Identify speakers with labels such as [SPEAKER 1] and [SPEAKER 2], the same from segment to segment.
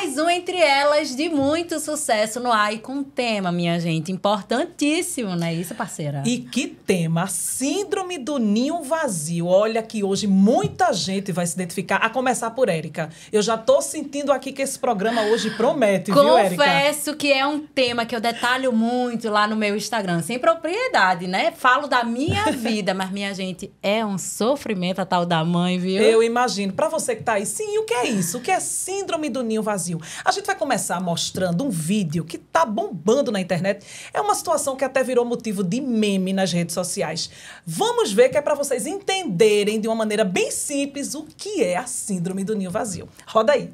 [SPEAKER 1] mais um Entre Elas de muito sucesso no ar e com um tema, minha gente, importantíssimo, não é isso, parceira?
[SPEAKER 2] E que tema? Síndrome do ninho vazio. Olha que hoje muita gente vai se identificar, a começar por Érica. Eu já tô sentindo aqui que esse programa hoje promete, viu, Érica?
[SPEAKER 1] Confesso que é um tema que eu detalho muito lá no meu Instagram, sem propriedade, né? Falo da minha vida, mas, minha gente, é um sofrimento a tal da mãe, viu?
[SPEAKER 2] Eu imagino. Pra você que tá aí, sim, o que é isso? O que é síndrome do ninho vazio? A gente vai começar mostrando um vídeo que tá bombando na internet. É uma situação que até virou motivo de meme nas redes sociais. Vamos ver, que é pra vocês entenderem de uma maneira bem simples o que é a síndrome do ninho vazio. Roda aí.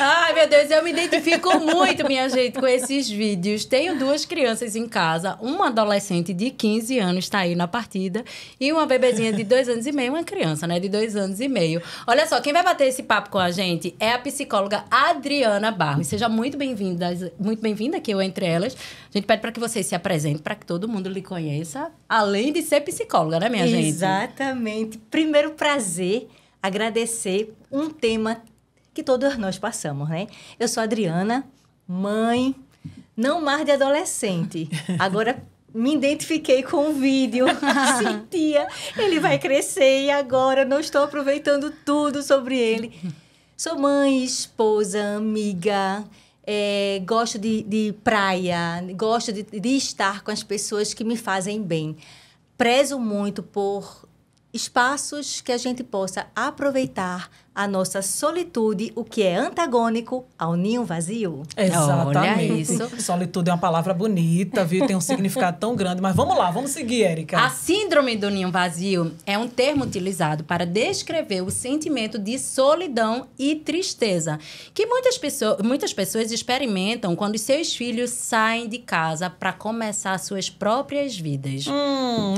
[SPEAKER 1] Ai, meu Deus, eu me identifico muito, minha gente, com esses vídeos. Tenho duas crianças em casa, uma adolescente de 15 anos está aí na partida e uma bebezinha de 2 anos e meio, uma criança, né, de 2 anos e meio. Olha só, quem vai bater esse papo com a gente é a psicóloga Adriana Barros. Seja muito bem-vinda aqui ao Entre Elas. A gente pede para que você se apresente, para que todo mundo lhe conheça, além de ser psicóloga, né, minha gente?
[SPEAKER 3] Exatamente. Primeiro, prazer, agradecer um tema que todos nós passamos, né? Eu sou Adriana, mãe, não mais de adolescente. Agora, me identifiquei com o vídeo, sentia, ele vai crescer e agora não estou aproveitando tudo sobre ele. Sou mãe, esposa, amiga, gosto de praia, gosto de estar com as pessoas que me fazem bem. Prezo muito por espaços que a gente possa aproveitar a nossa solitude, o que é antagônico ao ninho vazio.
[SPEAKER 2] Exatamente.
[SPEAKER 1] Olha isso.
[SPEAKER 2] Solitude é uma palavra bonita, viu? Tem um significado tão grande. Mas vamos lá, vamos seguir, Érica.
[SPEAKER 1] A síndrome do ninho vazio é um termo utilizado para descrever o sentimento de solidão e tristeza que muitas pessoas experimentam quando seus filhos saem de casa para começar suas próprias vidas.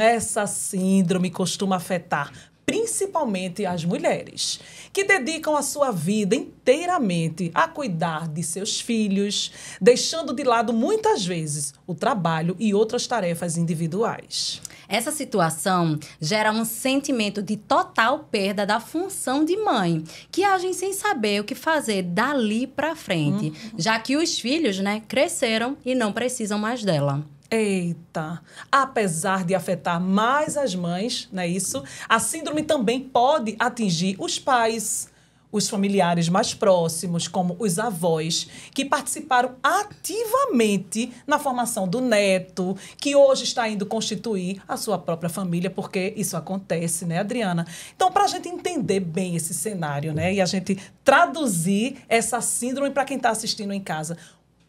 [SPEAKER 2] Essa síndrome costuma afetar principalmente as mulheres, que dedicam a sua vida inteiramente a cuidar de seus filhos, deixando de lado muitas vezes o trabalho e outras tarefas individuais.
[SPEAKER 1] Essa situação gera um sentimento de total perda da função de mãe, que agem sem saber o que fazer dali para frente, já que os filhos, né, cresceram e não precisam mais dela.
[SPEAKER 2] Eita! Apesar de afetar mais as mães, não é isso? A síndrome também pode atingir os pais, os familiares mais próximos, como os avós, que participaram ativamente na formação do neto, que hoje está indo constituir a sua própria família, porque isso acontece, né, Adriana? Então, para a gente entender bem esse cenário, né, e a gente traduzir essa síndrome para quem está assistindo em casa,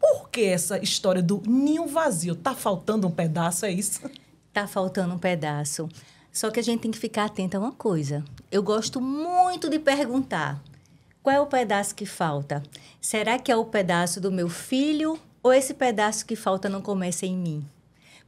[SPEAKER 2] por que essa história do ninho vazio? Tá faltando um pedaço, é isso?
[SPEAKER 3] Tá faltando um pedaço. Só que a gente tem que ficar atenta a uma coisa. Eu gosto muito de perguntar: qual é o pedaço que falta? Será que é o pedaço do meu filho ou esse pedaço que falta não começa em mim?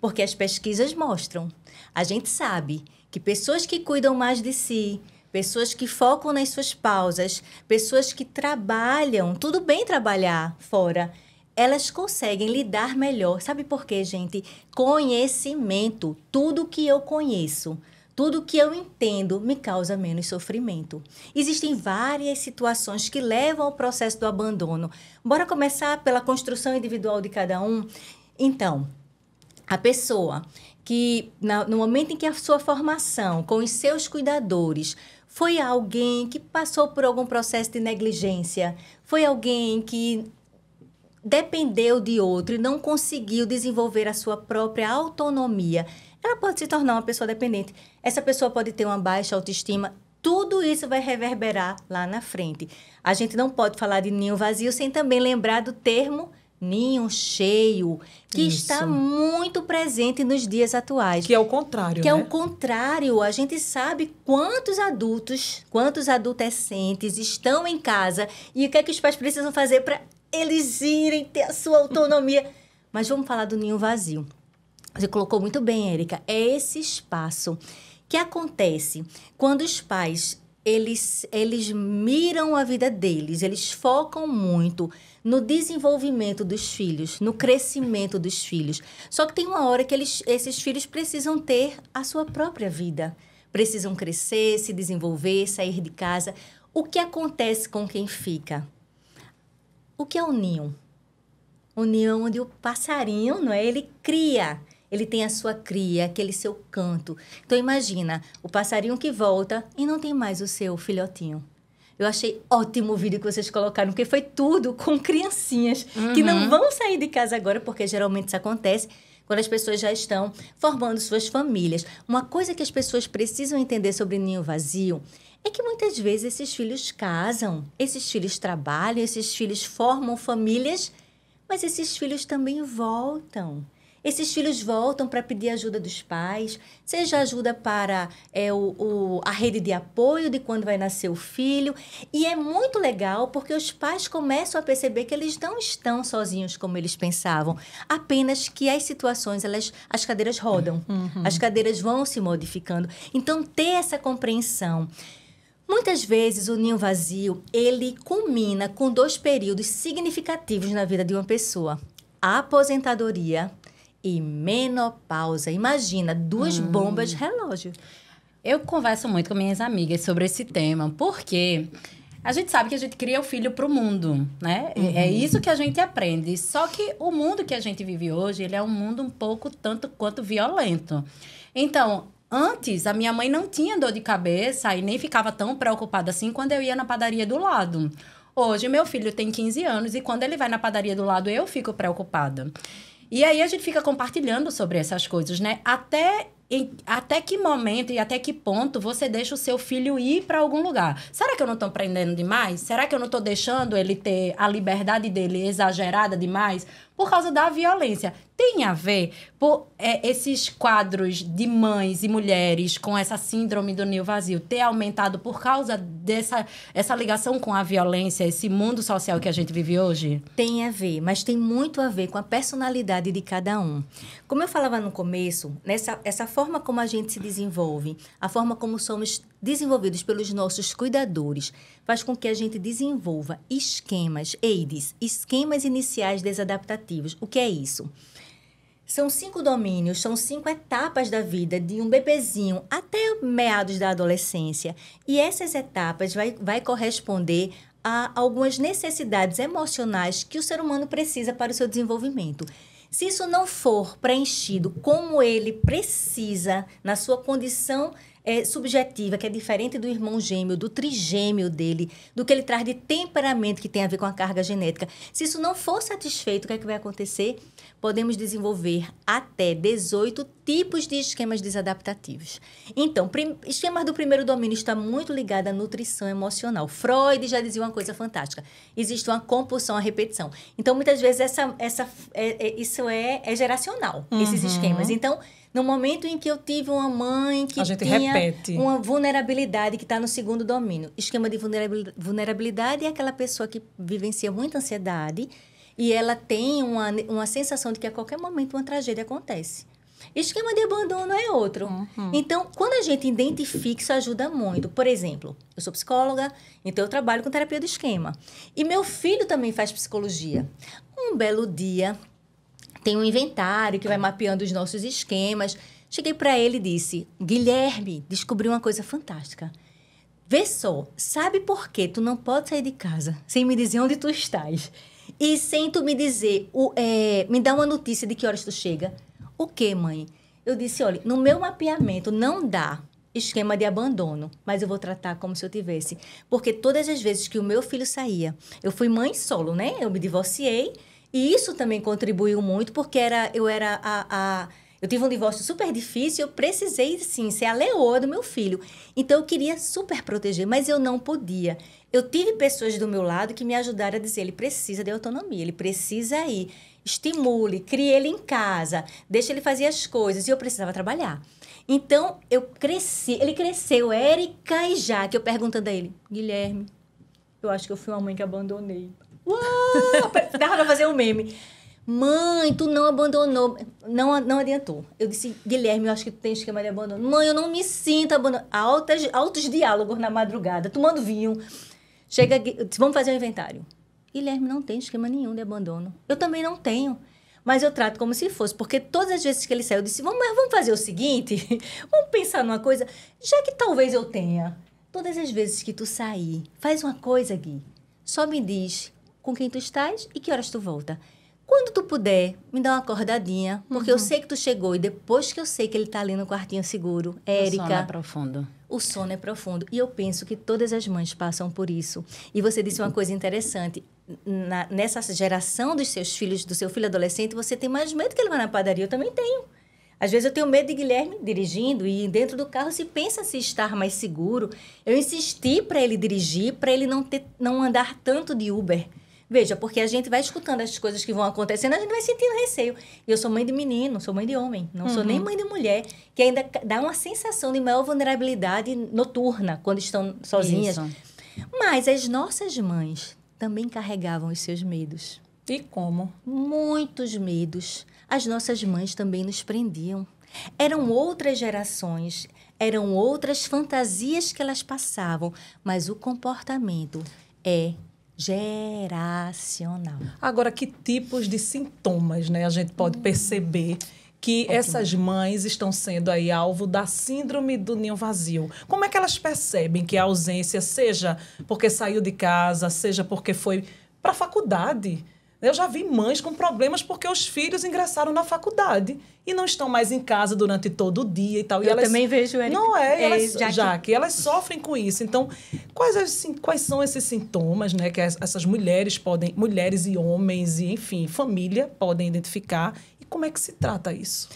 [SPEAKER 3] Porque as pesquisas mostram. A gente sabe que pessoas que cuidam mais de si, pessoas que focam nas suas pausas, pessoas que trabalham, tudo bem trabalhar fora, elas conseguem lidar melhor. Sabe por quê, gente? Conhecimento. Tudo que eu conheço, tudo que eu entendo me causa menos sofrimento. Existem várias situações que levam ao processo do abandono. Bora começar pela construção individual de cada um? Então, a pessoa que, no momento em que a sua formação com os seus cuidadores foi alguém que passou por algum processo de negligência, foi alguém que dependeu de outro e não conseguiu desenvolver a sua própria autonomia, ela pode se tornar uma pessoa dependente. Essa pessoa pode ter uma baixa autoestima. Tudo isso vai reverberar lá na frente. A gente não pode falar de ninho vazio sem também lembrar do termo ninho cheio, que está muito presente nos dias atuais.
[SPEAKER 2] Que é o contrário,
[SPEAKER 3] Que
[SPEAKER 2] né?
[SPEAKER 3] é o contrário. A gente sabe quantos adultos, quantos adolescentes estão em casa e o que é que os pais precisam fazer para eles irem ter a sua autonomia. Mas vamos falar do ninho vazio. Você colocou muito bem, Érica. É esse espaço que acontece quando os pais, eles miram a vida deles, eles focam muito no desenvolvimento dos filhos, no crescimento dos filhos. Só que tem uma hora que esses filhos precisam ter a sua própria vida. Precisam crescer, se desenvolver, sair de casa. O que acontece com quem fica? O que é o ninho? O ninho é onde o passarinho, não é? Ele cria. Ele tem a sua cria, aquele seu canto. Então, imagina, o passarinho que volta e não tem mais o seu filhotinho. Eu achei ótimo o vídeo que vocês colocaram, porque foi tudo com criancinhas que não vão sair de casa agora, porque geralmente isso acontece quando as pessoas já estão formando suas famílias. Uma coisa que as pessoas precisam entender sobre ninho vazio é que muitas vezes esses filhos casam, esses filhos trabalham, esses filhos formam famílias, mas esses filhos também voltam. Esses filhos voltam para pedir ajuda dos pais, seja ajuda para a rede de apoio de quando vai nascer o filho. E é muito legal porque os pais começam a perceber que eles não estão sozinhos como eles pensavam. Apenas que as situações, as cadeiras rodam, as cadeiras vão se modificando. Então, ter essa compreensão. Muitas vezes, o ninho vazio, ele culmina com 2 períodos significativos na vida de uma pessoa. A aposentadoria e menopausa. Imagina, 2 bombas de relógio.
[SPEAKER 1] Eu converso muito com minhas amigas sobre esse tema, porque a gente sabe que a gente cria o filho para o mundo, né? É isso que a gente aprende. Só que o mundo que a gente vive hoje, ele é um mundo um pouco tanto quanto violento. Então, antes, a minha mãe não tinha dor de cabeça e nem ficava tão preocupada assim quando eu ia na padaria do lado. Hoje, meu filho tem 15 anos e quando ele vai na padaria do lado, eu fico preocupada. E aí a gente fica compartilhando sobre essas coisas, né? Até que momento e até que ponto você deixa o seu filho ir para algum lugar? Será que eu não estou prendendo demais? Será que eu não estou deixando ele ter a liberdade dele exagerada demais? Por causa da violência. Tem a ver por esses quadros de mães e mulheres com essa síndrome do ninho vazio ter aumentado por causa essa ligação com a violência, esse mundo social que a gente vive hoje?
[SPEAKER 3] Tem a ver, mas tem muito a ver com a personalidade de cada um. Como eu falava no começo, essa forma como a gente se desenvolve, a forma como somos desenvolvidos pelos nossos cuidadores, faz com que a gente desenvolva esquemas, EIDs, esquemas iniciais desadaptativos. O que é isso? São 5 domínios, são 5 etapas da vida de um bebezinho até meados da adolescência. E essas etapas vai corresponder a algumas necessidades emocionais que o ser humano precisa para o seu desenvolvimento. Se isso não for preenchido como ele precisa, na sua condição subjetiva, que é diferente do irmão gêmeo, do trigêmeo dele, do que ele traz de temperamento que tem a ver com a carga genética. Se isso não for satisfeito, o que é que vai acontecer? Podemos desenvolver até 18 tipos de esquemas desadaptativos. Então, esquemas do primeiro domínio está muito ligado à nutrição emocional. Freud já dizia uma coisa fantástica. Existe uma compulsão à repetição. Então, muitas vezes, isso é geracional, esses esquemas. Então, no momento em que eu tive uma mãe que tinha uma vulnerabilidade que está no segundo domínio. Esquema de vulnerabilidade é aquela pessoa que vivencia muita ansiedade e ela tem uma sensação de que a qualquer momento uma tragédia acontece. Esquema de abandono é outro. Então, quando a gente identifica, isso ajuda muito. Por exemplo, eu sou psicóloga, então eu trabalho com terapia do esquema. E meu filho também faz psicologia. Um belo dia, tem um inventário que vai mapeando os nossos esquemas. Cheguei para ele e disse: Guilherme, descobri uma coisa fantástica. Vê só, sabe por que tu não pode sair de casa sem me dizer onde tu estás? E sem tu me dizer, me dar uma notícia de que horas tu chega? O quê, mãe? Eu disse: olha, no meu mapeamento não dá esquema de abandono, mas eu vou tratar como se eu tivesse. Porque todas as vezes que o meu filho saía, eu fui mãe solo, né? Eu me divorciei. E isso também contribuiu muito, porque eu tive um divórcio super difícil, eu precisei, sim, ser a leoa do meu filho. Então, eu queria super proteger, mas eu não podia. Eu tive pessoas do meu lado que me ajudaram a dizer: ele precisa de autonomia, ele precisa ir. Estimule, crie ele em casa, deixe ele fazer as coisas. E eu precisava trabalhar. Então, eu cresci, ele cresceu, Érica e Jaque, eu perguntando a ele: Guilherme, eu acho que eu fui uma mãe que abandonei. Uau! Dava pra fazer um meme. Mãe, tu não abandonou. Não adiantou. Eu disse, Guilherme, eu acho que tu tem esquema de abandono. Mãe, eu não me sinto abandonado. Altos diálogos na madrugada, tomando vinho. Chega, vamos fazer um inventário. Guilherme não tem esquema nenhum de abandono. Eu também não tenho. Mas eu trato como se fosse, porque todas as vezes que ele saiu, eu disse, vamos fazer o seguinte, vamos pensar numa coisa, já que talvez eu tenha. Todas as vezes que tu sair, faz uma coisa, Gui, só me diz com quem tu estás e que horas tu volta. Quando tu puder, me dá uma acordadinha, porque eu sei que tu chegou e depois que eu sei que ele tá ali no quartinho seguro, Érica...
[SPEAKER 1] O sono é profundo.
[SPEAKER 3] O sono é profundo. E eu penso que todas as mães passam por isso. E você disse uma coisa interessante. Nessa geração dos seus filhos, do seu filho adolescente, você tem mais medo que ele vá na padaria. Eu também tenho. Às vezes eu tenho medo de Guilherme dirigindo e dentro do carro se pensa se estar mais seguro. Eu insisti para ele dirigir, para ele não andar tanto de Uber. Veja, porque a gente vai escutando as coisas que vão acontecendo, a gente vai sentindo receio. E eu sou mãe de menino, sou mãe de homem, não sou nem mãe de mulher, que ainda dá uma sensação de maior vulnerabilidade noturna, quando estão sozinhas. Isso. Mas as nossas mães também carregavam os seus medos.
[SPEAKER 2] E como?
[SPEAKER 3] Muitos medos. As nossas mães também nos prendiam. Eram outras gerações, eram outras fantasias que elas passavam, mas o comportamento é geracional.
[SPEAKER 2] Agora, que tipos de sintomas, né, a gente pode perceber que essas mães estão sendo aí alvo da síndrome do ninho vazio? Como é que elas percebem que a ausência, seja porque saiu de casa, seja porque foi para a faculdade? Eu já vi mães com problemas porque os filhos ingressaram na faculdade e não estão mais em casa durante todo o dia e tal.
[SPEAKER 3] Eu também vejo, Érica.
[SPEAKER 2] Não é, elas sofrem com isso. Então, quais são esses sintomas, né, que essas mulheres e homens e, enfim, família podem identificar e como é que se trata isso?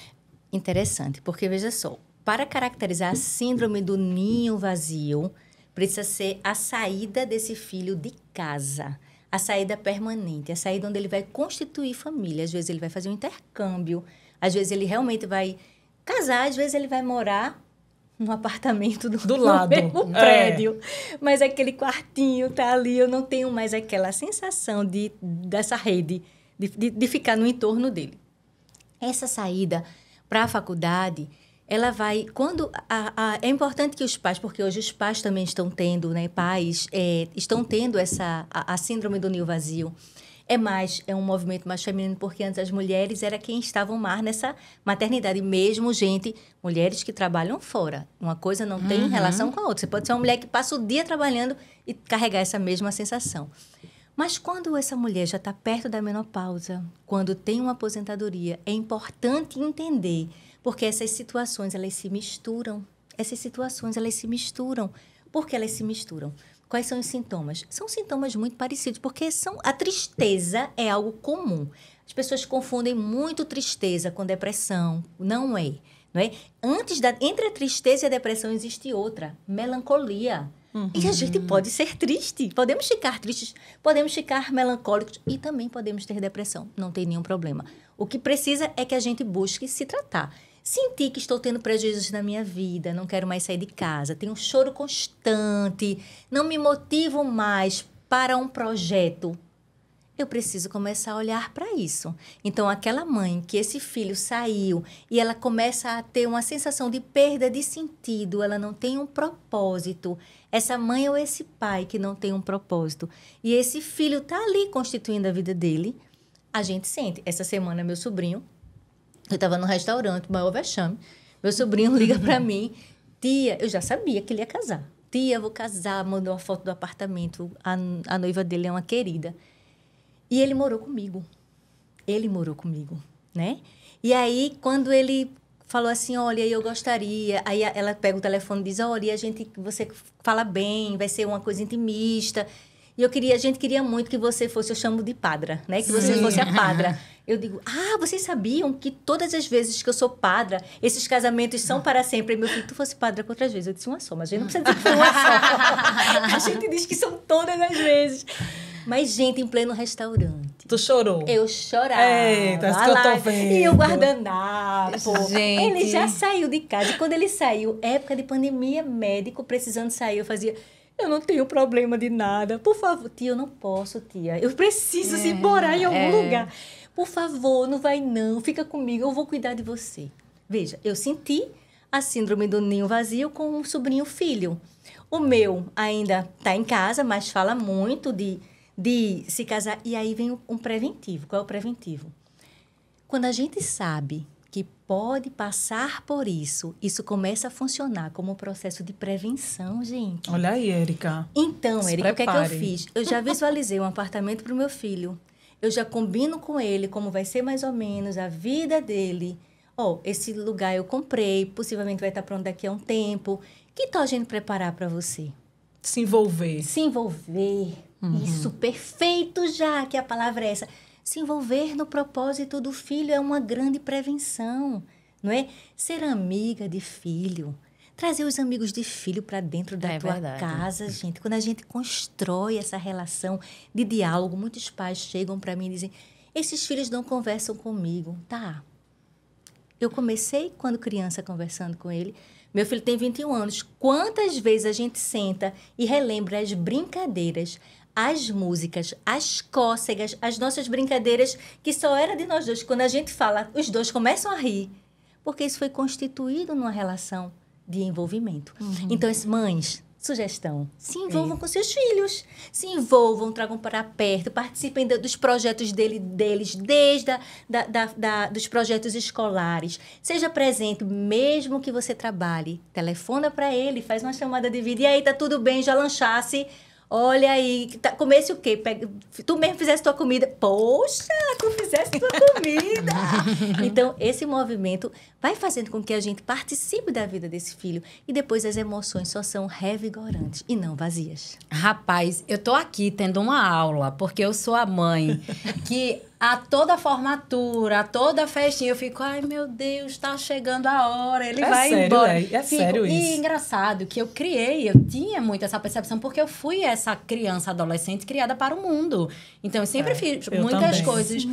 [SPEAKER 3] Interessante, porque veja só, para caracterizar a síndrome do ninho vazio, precisa ser a saída desse filho de casa. A saída permanente, a saída onde ele vai constituir família. Às vezes ele vai fazer um intercâmbio, às vezes ele realmente vai casar, às vezes ele vai morar no apartamento do lado, mesmo prédio. Mas aquele quartinho tá ali, eu não tenho mais aquela sensação dessa rede, de ficar no entorno dele. Essa saída para a faculdade, ela vai... é importante que os pais, porque hoje os pais também estão tendo, né? Pais estão tendo a síndrome do ninho vazio. É um movimento mais feminino, porque antes as mulheres eram quem estavam mais nessa maternidade. Mesmo, mulheres que trabalham fora. Uma coisa não tem relação com a outra. Você pode ser uma mulher que passa o dia trabalhando e carregar essa mesma sensação. Mas quando essa mulher já está perto da menopausa, quando tem uma aposentadoria, é importante entender... Porque essas situações, elas se misturam. Por que elas se misturam? Quais são os sintomas? São sintomas muito parecidos, porque a tristeza é algo comum. As pessoas confundem muito tristeza com depressão. Não é. Entre a tristeza e a depressão existe outra, melancolia. E a gente pode ser triste. Podemos ficar tristes, podemos ficar melancólicos e também podemos ter depressão. Não tem nenhum problema. O que precisa é que a gente busque se tratar. Senti que estou tendo prejuízos na minha vida, não quero mais sair de casa, tenho um choro constante, não me motivo mais para um projeto. Eu preciso começar a olhar para isso. Então, aquela mãe que esse filho saiu e ela começa a ter uma sensação de perda de sentido, ela não tem um propósito. Essa mãe ou esse pai que não tem um propósito. E esse filho está ali constituindo a vida dele, a gente sente. Essa semana, meu sobrinho... Eu estava no restaurante, o maior vexame. Meu sobrinho liga para mim. Tia, eu já sabia que ele ia casar. Tia, eu vou casar. Mandou uma foto do apartamento. A noiva dele é uma querida. E ele morou comigo. Né? E aí, quando ele falou assim, olha, eu gostaria... Aí ela pega o telefone e diz, olha, você fala bem, vai ser uma coisa intimista... E a gente queria muito que você fosse, eu chamo de padra, né? Que você fosse a padra. Eu digo, vocês sabiam que todas as vezes que eu sou padra, esses casamentos são para sempre? E meu filho, tu fosse padra quantas vezes? Eu disse, uma só, mas a gente não precisa dizer que foi uma só. A gente diz que são todas as vezes. Mas, gente, em pleno restaurante.
[SPEAKER 2] Tu chorou?
[SPEAKER 3] Eu chorava.
[SPEAKER 2] Eita, isso que eu tô vendo.
[SPEAKER 3] E o guardanapo.
[SPEAKER 1] Gente.
[SPEAKER 3] Ele já saiu de casa. E quando ele saiu, época de pandemia, médico precisando sair, eu fazia... Eu não tenho problema de nada. Por favor, tia, eu não posso, tia. Eu preciso se morar em algum lugar. Por favor, não vai não. Fica comigo, eu vou cuidar de você. Veja, eu senti a síndrome do ninho vazio com um sobrinho filho. O meu ainda está em casa, mas fala muito de se casar. E aí vem um preventivo. Qual é o preventivo? Quando a gente sabe que pode passar por isso começa a funcionar como um processo de prevenção, gente.
[SPEAKER 2] Olha aí, Érica.
[SPEAKER 3] Então,
[SPEAKER 2] Se
[SPEAKER 3] Érica, o que é que eu
[SPEAKER 2] prepare.
[SPEAKER 3] fiz? Eu já visualizei um apartamento para o meu filho. Eu já combino com ele como vai ser mais ou menos a vida dele. Esse lugar eu comprei, possivelmente vai estar pronto daqui a um tempo. Que tal a gente preparar para você?
[SPEAKER 2] Se envolver.
[SPEAKER 3] Se envolver. Isso, perfeito já, que a palavra é essa. Se envolver no propósito do filho é uma grande prevenção, não é? Ser amiga de filho. Trazer os amigos de filho para dentro da tua casa, gente. Quando a gente constrói essa relação de diálogo, muitos pais chegam para mim e dizem, esses filhos não conversam comigo. Tá. Eu comecei, quando criança, conversando com ele. Meu filho tem 21 anos. Quantas vezes a gente senta e relembra as brincadeiras, as músicas, as cócegas, as nossas brincadeiras, que só era de nós dois. Quando a gente fala, os dois começam a rir, porque isso foi constituído numa relação de envolvimento. Então, as mães, sugestão, se envolvam com seus filhos, se envolvam, tragam para perto, participem dos projetos deles, desde dos projetos escolares. Seja presente, mesmo que você trabalhe. Telefona para ele, faz uma chamada de vídeo. E aí, tá tudo bem, já lanchasse? Olha aí, comesse o quê? Tu mesmo fizesse tua comida. Poxa, tu fizesse tua comida. Então, esse movimento vai fazendo com que a gente participe da vida desse filho. E depois as emoções só são revigorantes e não vazias.
[SPEAKER 1] Rapaz, eu tô aqui tendo uma aula, porque eu sou a mãe que a toda formatura, a toda festinha, eu fico, ai meu Deus, tá chegando a hora, ele vai
[SPEAKER 2] sério,
[SPEAKER 1] embora.
[SPEAKER 2] É sério isso.
[SPEAKER 1] E engraçado que eu tinha muito essa percepção, porque eu fui essa criança adolescente criada para o mundo. Então, eu sempre fiz muitas
[SPEAKER 2] também.
[SPEAKER 1] coisas.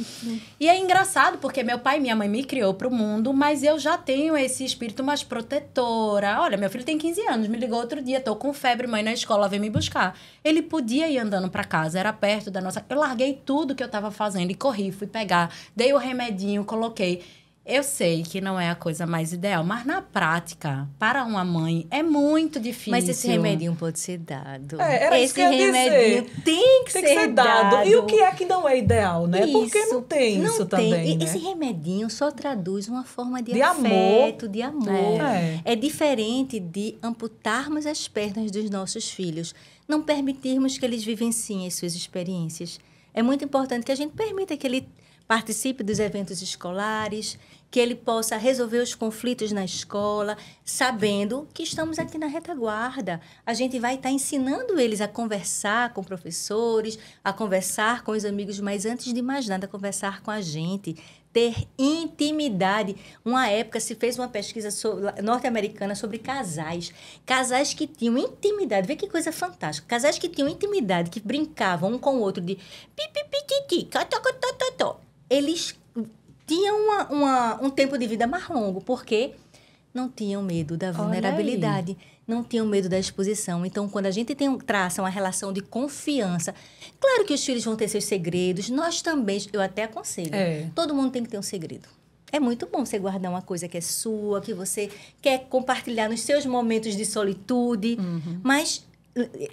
[SPEAKER 1] E é engraçado, porque meu pai e minha mãe me criou para o mundo, mas eu já tenho esse espírito mais protetora. Olha, meu filho tem 15 anos, me ligou outro dia, tô com febre, mãe na escola, vem me buscar. Ele podia ir andando para casa, era perto da nossa... Eu larguei tudo que eu tava fazendo e corri, fui pegar, dei o remedinho, coloquei. Eu sei que não é a coisa mais ideal, mas na prática, para uma mãe, é muito difícil.
[SPEAKER 3] Mas esse remedinho pode ser dado.
[SPEAKER 2] Era isso que eu ia dizer.
[SPEAKER 3] Tem que ser dado.
[SPEAKER 2] E o que é que não é ideal, né? Porque não tem isso também,
[SPEAKER 3] E
[SPEAKER 2] né?
[SPEAKER 3] esse remedinho só traduz uma forma de
[SPEAKER 2] amor.
[SPEAKER 3] afeto, de amor. É diferente de amputarmos as pernas dos nossos filhos. Não permitirmos que eles vivenciem as suas experiências. É muito importante que a gente permita que ele participe dos eventos escolares, que ele possa resolver os conflitos na escola, sabendo que estamos aqui na retaguarda. A gente vai estar ensinando eles a conversar com professores, a conversar com os amigos, mas antes de mais nada, conversar com a gente, ter intimidade. Uma época se fez uma pesquisa norte-americana sobre casais. Casais que tinham intimidade. Vê que coisa fantástica. Casais que tinham intimidade, que brincavam um com o outro de pi-pi-pi-ti-ti, catocotototó. Eles tinham um tempo de vida mais longo, porque não tinham medo da vulnerabilidade, não tinham medo da exposição. Então, quando a gente traça uma relação de confiança, claro que os filhos vão ter seus segredos, nós também, eu até aconselho, todo mundo tem que ter um segredo. É muito bom você guardar uma coisa que é sua, que você quer compartilhar nos seus momentos de solitude, mas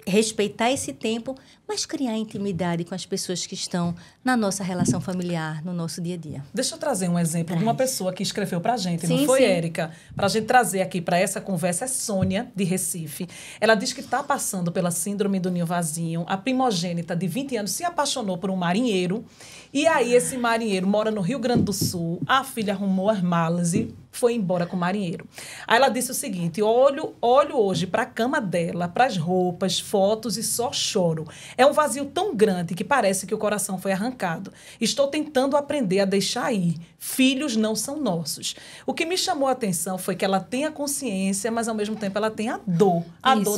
[SPEAKER 3] respeitar esse tempo, mas criar intimidade com as pessoas que estão na nossa relação familiar, no nosso dia a dia.
[SPEAKER 2] Deixa eu trazer um exemplo de uma pessoa que escreveu pra gente, não foi, Érica? Pra gente trazer aqui para essa conversa, é Sônia, de Recife. Ela diz que está passando pela síndrome do ninho vazio. A primogênita de 20 anos se apaixonou por um marinheiro. E aí esse marinheiro mora no Rio Grande do Sul. A filha arrumou as malas e foi embora com o marinheiro. Aí ela disse o seguinte: olho hoje para a cama dela, para as roupas, fotos e só choro. É um vazio tão grande que parece que o coração foi arrancado. Estou tentando aprender a deixar ir. Filhos não são nossos. O que me chamou a atenção foi que ela tem a consciência, mas ao mesmo tempo ela tem a dor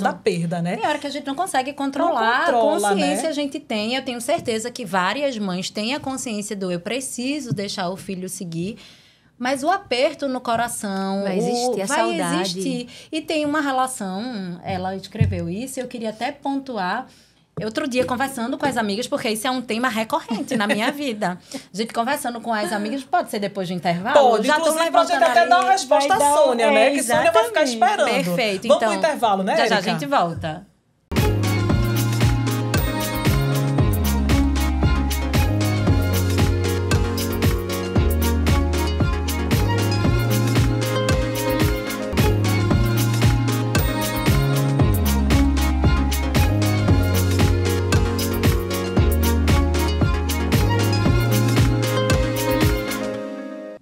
[SPEAKER 2] da perda, né?
[SPEAKER 1] Tem hora que a gente não consegue controlar. A consciência, né? A gente tem. Eu tenho certeza que várias mães têm a consciência do eu preciso deixar o filho seguir. Mas o aperto no coração
[SPEAKER 3] Vai existir a
[SPEAKER 1] vai
[SPEAKER 3] saudade.
[SPEAKER 1] existir. E tem uma relação, ela escreveu isso, eu queria até pontuar. Outro dia, conversando com as amigas, porque isso é um tema recorrente na minha vida. A gente conversando com as amigas, pode ser depois do intervalo?
[SPEAKER 2] Pode,
[SPEAKER 1] Já tô
[SPEAKER 2] inclusive, pra gente
[SPEAKER 1] levantando
[SPEAKER 2] até
[SPEAKER 1] ali,
[SPEAKER 2] dar uma resposta à
[SPEAKER 1] vai dar
[SPEAKER 2] Sônia, né? Que Sônia vai ficar
[SPEAKER 3] exatamente.
[SPEAKER 2] esperando.
[SPEAKER 1] Perfeito,
[SPEAKER 2] Vamos
[SPEAKER 1] então.
[SPEAKER 2] pro intervalo, né,
[SPEAKER 1] Já a
[SPEAKER 2] Érica?
[SPEAKER 1] gente volta.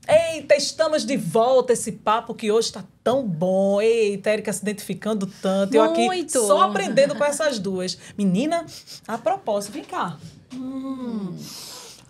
[SPEAKER 2] Eita, estamos de volta. Esse papo que hoje tá tão bom. Eita, Érica se identificando tanto. Eu aqui
[SPEAKER 1] Muito.
[SPEAKER 2] só aprendendo com essas duas. Menina, a propósito, vem cá.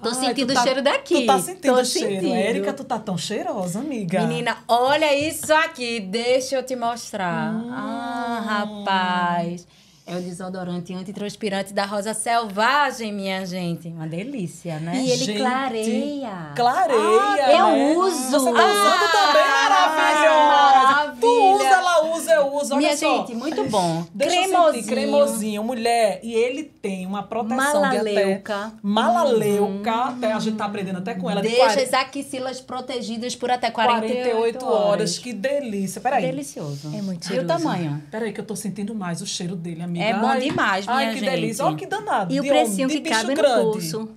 [SPEAKER 3] Tô
[SPEAKER 2] Ai,
[SPEAKER 3] sentindo
[SPEAKER 2] tu
[SPEAKER 3] o cheiro daqui.
[SPEAKER 2] Tu tá sentindo
[SPEAKER 3] Tô
[SPEAKER 2] o cheiro.
[SPEAKER 3] sentindo.
[SPEAKER 2] Érica, tu tá tão cheirosa, amiga.
[SPEAKER 1] Menina, olha isso aqui. Deixa eu te mostrar. Ah, rapaz. É o desodorante antitranspirante da Rosa Selvagem, minha gente. Uma delícia, né?
[SPEAKER 3] E ele
[SPEAKER 2] Gente,
[SPEAKER 3] clareia.
[SPEAKER 2] Clareia,
[SPEAKER 3] eu
[SPEAKER 2] né?
[SPEAKER 3] uso.
[SPEAKER 2] Você tá usando também, maravilhosa.
[SPEAKER 1] maravilha.
[SPEAKER 2] Tu usa, ela usa, eu uso. Olha
[SPEAKER 1] Minha
[SPEAKER 2] só.
[SPEAKER 1] gente, muito bom.
[SPEAKER 2] Deixa eu sentir, cremosinho, mulher. E ele tem uma proteção
[SPEAKER 3] Malaleuca.
[SPEAKER 2] Malaleuca. Até a gente tá aprendendo até com ela. de
[SPEAKER 1] Deixa as axilas protegidas por até 48
[SPEAKER 2] horas. Que delícia. Peraí.
[SPEAKER 1] Delicioso.
[SPEAKER 3] É muito
[SPEAKER 1] E o
[SPEAKER 3] cheiroso.
[SPEAKER 1] tamanho?
[SPEAKER 2] Peraí que eu tô sentindo mais o cheiro dele, amiga.
[SPEAKER 1] É bom
[SPEAKER 2] Ai,
[SPEAKER 1] demais, minha
[SPEAKER 2] Ai, que
[SPEAKER 1] gente.
[SPEAKER 2] delícia. Olha que danado.
[SPEAKER 3] E o
[SPEAKER 2] de
[SPEAKER 3] precinho
[SPEAKER 2] homem,
[SPEAKER 3] que
[SPEAKER 2] de bicho
[SPEAKER 3] cabe
[SPEAKER 2] grande.
[SPEAKER 3] no pulso.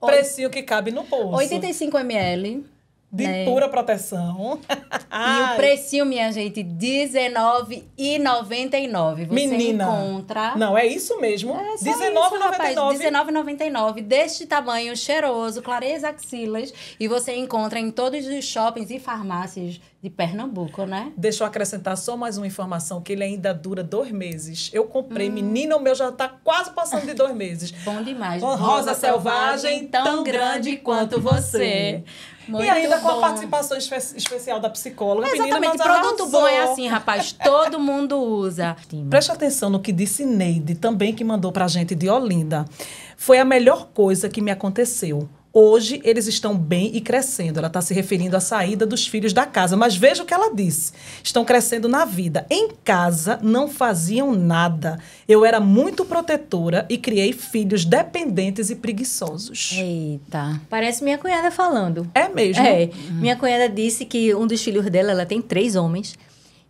[SPEAKER 2] Precinho que cabe no pulso.
[SPEAKER 1] 85 ml.
[SPEAKER 2] De
[SPEAKER 1] né?
[SPEAKER 2] pura proteção.
[SPEAKER 1] E o precinho, minha gente, R$19,99. Você
[SPEAKER 2] Menina.
[SPEAKER 1] encontra...
[SPEAKER 2] Não, é isso mesmo.
[SPEAKER 1] É só
[SPEAKER 2] R$19,99.
[SPEAKER 1] R$19,99. Deste tamanho, cheiroso, clareia as axilas. E você encontra em todos os shoppings e farmácias de Pernambuco, né?
[SPEAKER 2] Deixa eu acrescentar só mais uma informação, que ele ainda dura 2 meses. Eu comprei, menina, o meu já tá quase passando de 2 meses.
[SPEAKER 1] Bom demais.
[SPEAKER 2] Rosa Selvagem, tão grande quanto você.
[SPEAKER 1] Muito
[SPEAKER 2] e ainda com a
[SPEAKER 1] bom.
[SPEAKER 2] participação especial da psicóloga. Menina,
[SPEAKER 1] Exatamente,
[SPEAKER 2] mas
[SPEAKER 1] produto bom é
[SPEAKER 2] arrasou.
[SPEAKER 1] assim, rapaz. Todo mundo usa.
[SPEAKER 2] Preste atenção no que disse Neide, também que mandou pra gente de Olinda. Foi a melhor coisa que me aconteceu. Hoje, eles estão bem e crescendo. Ela está se referindo à saída dos filhos da casa. Mas veja o que ela disse. Estão crescendo na vida. Em casa, não faziam nada. Eu era muito protetora e criei filhos dependentes e preguiçosos.
[SPEAKER 1] Eita.
[SPEAKER 3] Parece minha cunhada falando.
[SPEAKER 2] É mesmo?
[SPEAKER 3] É. Minha cunhada disse que um dos filhos dela, ela tem 3 homens.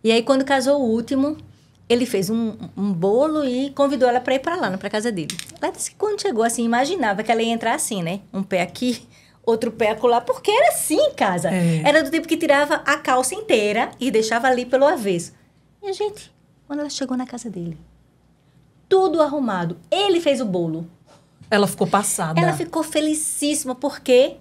[SPEAKER 3] E aí, quando casou o último, ele fez um bolo e convidou ela para ir para lá, para casa dele. Ela disse que quando chegou assim, imaginava que ela ia entrar assim, né? Um pé aqui, outro pé acolá, porque era assim em casa.
[SPEAKER 2] É.
[SPEAKER 3] Era do tipo que tirava a calça inteira e deixava ali pelo avesso. E a gente, quando ela chegou na casa dele, tudo arrumado. Ele fez o bolo.
[SPEAKER 2] Ela ficou passada.
[SPEAKER 3] Ela ficou felicíssima porque,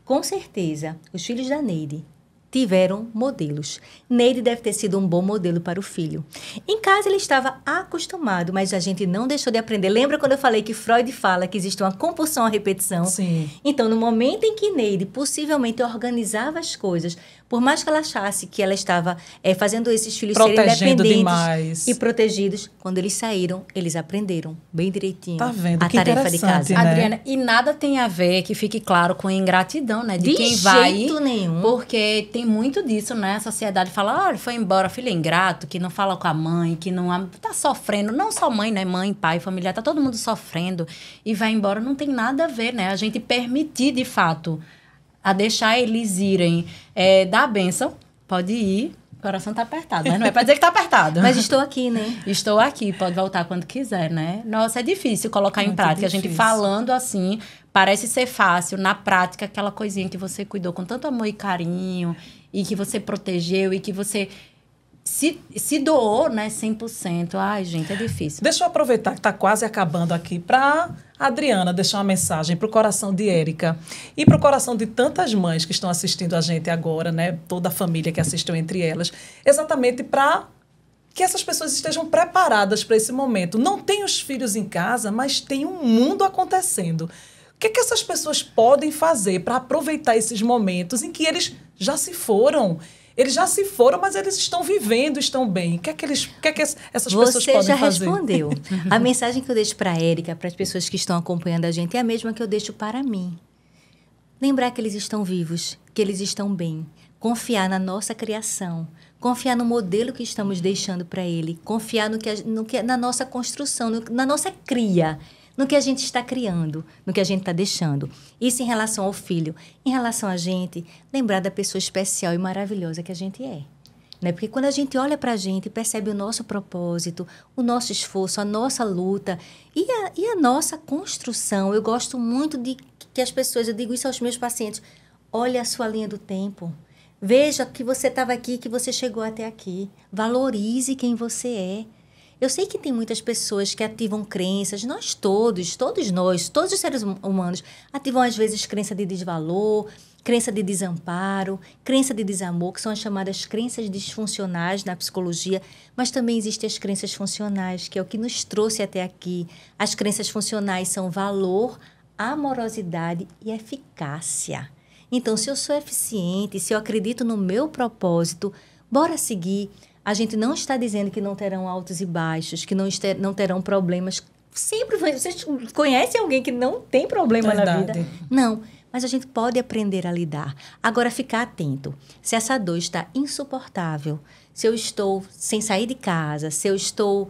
[SPEAKER 3] com certeza, os filhos da Neide tiveram modelos. Neide deve ter sido um bom modelo para o filho. Em casa ele estava acostumado, mas a gente não deixou de aprender. Lembra quando eu falei que Freud fala que existe uma compulsão à repetição?
[SPEAKER 2] Sim.
[SPEAKER 3] Então, no momento em que Neide possivelmente organizava as coisas, por mais que ela achasse que ela estava fazendo esses filhos serem
[SPEAKER 2] Protegendo
[SPEAKER 3] independentes
[SPEAKER 2] demais.
[SPEAKER 3] e protegidos, quando eles saíram, eles aprenderam bem direitinho
[SPEAKER 2] Tá vendo?
[SPEAKER 3] a
[SPEAKER 2] Que
[SPEAKER 3] tarefa de
[SPEAKER 2] interessante,
[SPEAKER 3] casa.
[SPEAKER 2] né?
[SPEAKER 1] Adriana, e nada tem a ver, que fique claro, com ingratidão, né? De
[SPEAKER 3] De
[SPEAKER 1] quem vai.
[SPEAKER 3] jeito nenhum.
[SPEAKER 1] Porque tem muito disso, né? A sociedade fala, olha, foi embora, filho ingrato, que não fala com a mãe, que não tá sofrendo. Não só mãe, né? Mãe, pai, familiar, tá todo mundo sofrendo. E vai embora, não tem nada a ver, né? A gente permitir, de fato, a deixar eles irem, dar a bênção, pode ir. O coração tá apertado, mas não é pra dizer que tá apertado.
[SPEAKER 3] Mas estou aqui, né?
[SPEAKER 1] Estou aqui, pode voltar quando quiser, né? Nossa, é difícil colocar em
[SPEAKER 2] Muito
[SPEAKER 1] prática. A gente
[SPEAKER 2] difícil.
[SPEAKER 1] falando assim, parece ser fácil. Na prática, aquela coisinha que você cuidou com tanto amor e carinho, e que você protegeu, e que você se doou, né, 100%. Ai, gente, é difícil.
[SPEAKER 2] Deixa eu aproveitar que está quase acabando aqui para Adriana deixar uma mensagem para o coração de Érica e para o coração de tantas mães que estão assistindo a gente agora, né? Toda a família que assistiu entre elas, exatamente para que essas pessoas estejam preparadas para esse momento. Não tem os filhos em casa, mas tem um mundo acontecendo. O que essas pessoas podem fazer para aproveitar esses momentos em que eles já se foram? Eles já se foram, mas eles estão vivendo, estão bem. O que é que essas pessoas
[SPEAKER 3] Você
[SPEAKER 2] podem
[SPEAKER 3] já
[SPEAKER 2] fazer?
[SPEAKER 3] respondeu. A mensagem que eu deixo para a Érica, para as pessoas que estão acompanhando a gente, é a mesma que eu deixo para mim. Lembrar que eles estão vivos, que eles estão bem. confiar na nossa criação, confiar no modelo que estamos deixando para ele, confiar na nossa construção, na nossa cria, no que a gente está criando, no que a gente está deixando. Isso em relação ao filho. Em relação a gente, lembrar da pessoa especial e maravilhosa que a gente é. Né? Porque quando a gente olha para a gente, percebe o nosso propósito, o nosso esforço, a nossa luta e a nossa construção. Eu gosto muito de que as pessoas, eu digo isso aos meus pacientes, olha a sua linha do tempo. Veja que você estava aqui, que você chegou até aqui. Valorize quem você é. Eu sei que tem muitas pessoas que ativam crenças, todos os seres humanos, ativam às vezes crença de desvalor, crença de desamparo, crença de desamor, que são as chamadas crenças disfuncionais na psicologia, mas também existem as crenças funcionais, que é o que nos trouxe até aqui. As crenças funcionais são valor, amorosidade e eficácia. Então, se eu sou eficiente, se eu acredito no meu propósito, bora seguir. A gente não está dizendo que não terão altos e baixos, que não terão problemas. Sempre vocês conhecem alguém que não tem problema na vida? Não, mas a gente pode aprender a lidar. Agora, ficar atento. Se essa dor está insuportável, se eu estou sem sair de casa, se eu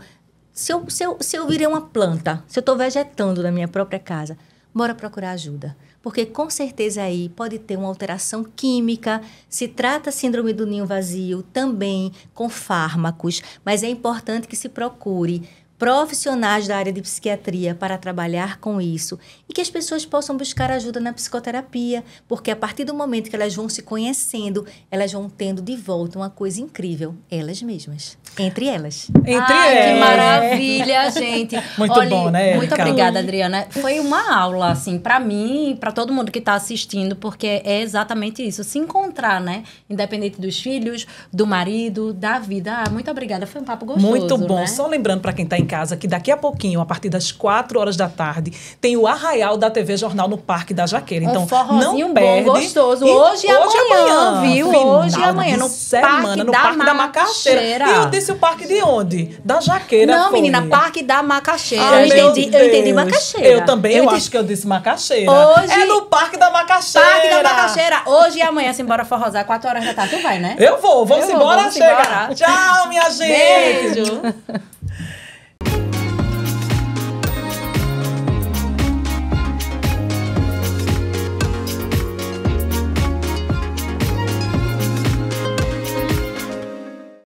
[SPEAKER 3] virei uma planta, se eu estou vegetando na minha própria casa, bora procurar ajuda. Porque, com certeza, aí pode ter uma alteração química. Se trata síndrome do ninho vazio, também com fármacos. Mas é importante que se procure profissionais da área de psiquiatria para trabalhar com isso e que as pessoas possam buscar ajuda na psicoterapia, porque a partir do momento que elas vão se conhecendo, elas vão tendo de volta uma coisa incrível, elas mesmas, entre elas.
[SPEAKER 1] Que maravilha, gente.
[SPEAKER 2] Muito bom, né,
[SPEAKER 1] Muito obrigada, Adriana. Foi uma aula, assim, para mim e para todo mundo que está assistindo, porque é exatamente isso, se encontrar, né? Independente dos filhos, do marido, da vida. Muito obrigada, foi um papo gostoso,
[SPEAKER 2] muito bom,
[SPEAKER 1] né?
[SPEAKER 2] Só lembrando para quem está em casa que daqui a pouquinho, a partir das 4 horas da tarde, tem o Arraial da TV Jornal no Parque da Jaqueira. Então,
[SPEAKER 1] forrozinho
[SPEAKER 2] não perde.
[SPEAKER 1] Bom, gostoso. Hoje e amanhã, viu? Hoje e amanhã, no Parque da Macaxeira.
[SPEAKER 2] E eu disse o parque de onde? Da Jaqueira.
[SPEAKER 1] Não,
[SPEAKER 2] foi.
[SPEAKER 1] menina, Parque da Macaxeira.
[SPEAKER 2] Ai,
[SPEAKER 1] Eu
[SPEAKER 2] meu
[SPEAKER 1] entendi
[SPEAKER 2] Deus.
[SPEAKER 1] Macaxeira.
[SPEAKER 2] Eu também, eu acho que eu disse Macaxeira.
[SPEAKER 1] Hoje-
[SPEAKER 2] É no Parque da Macaxeira.
[SPEAKER 1] Parque da Macaxeira. Hoje e amanhã, simbora forrosar, 4 horas da tarde. Tu vai, né?
[SPEAKER 2] Vamos embora,
[SPEAKER 1] vamos
[SPEAKER 2] chega.
[SPEAKER 1] embora.
[SPEAKER 2] Tchau, minha gente.
[SPEAKER 1] Beijo.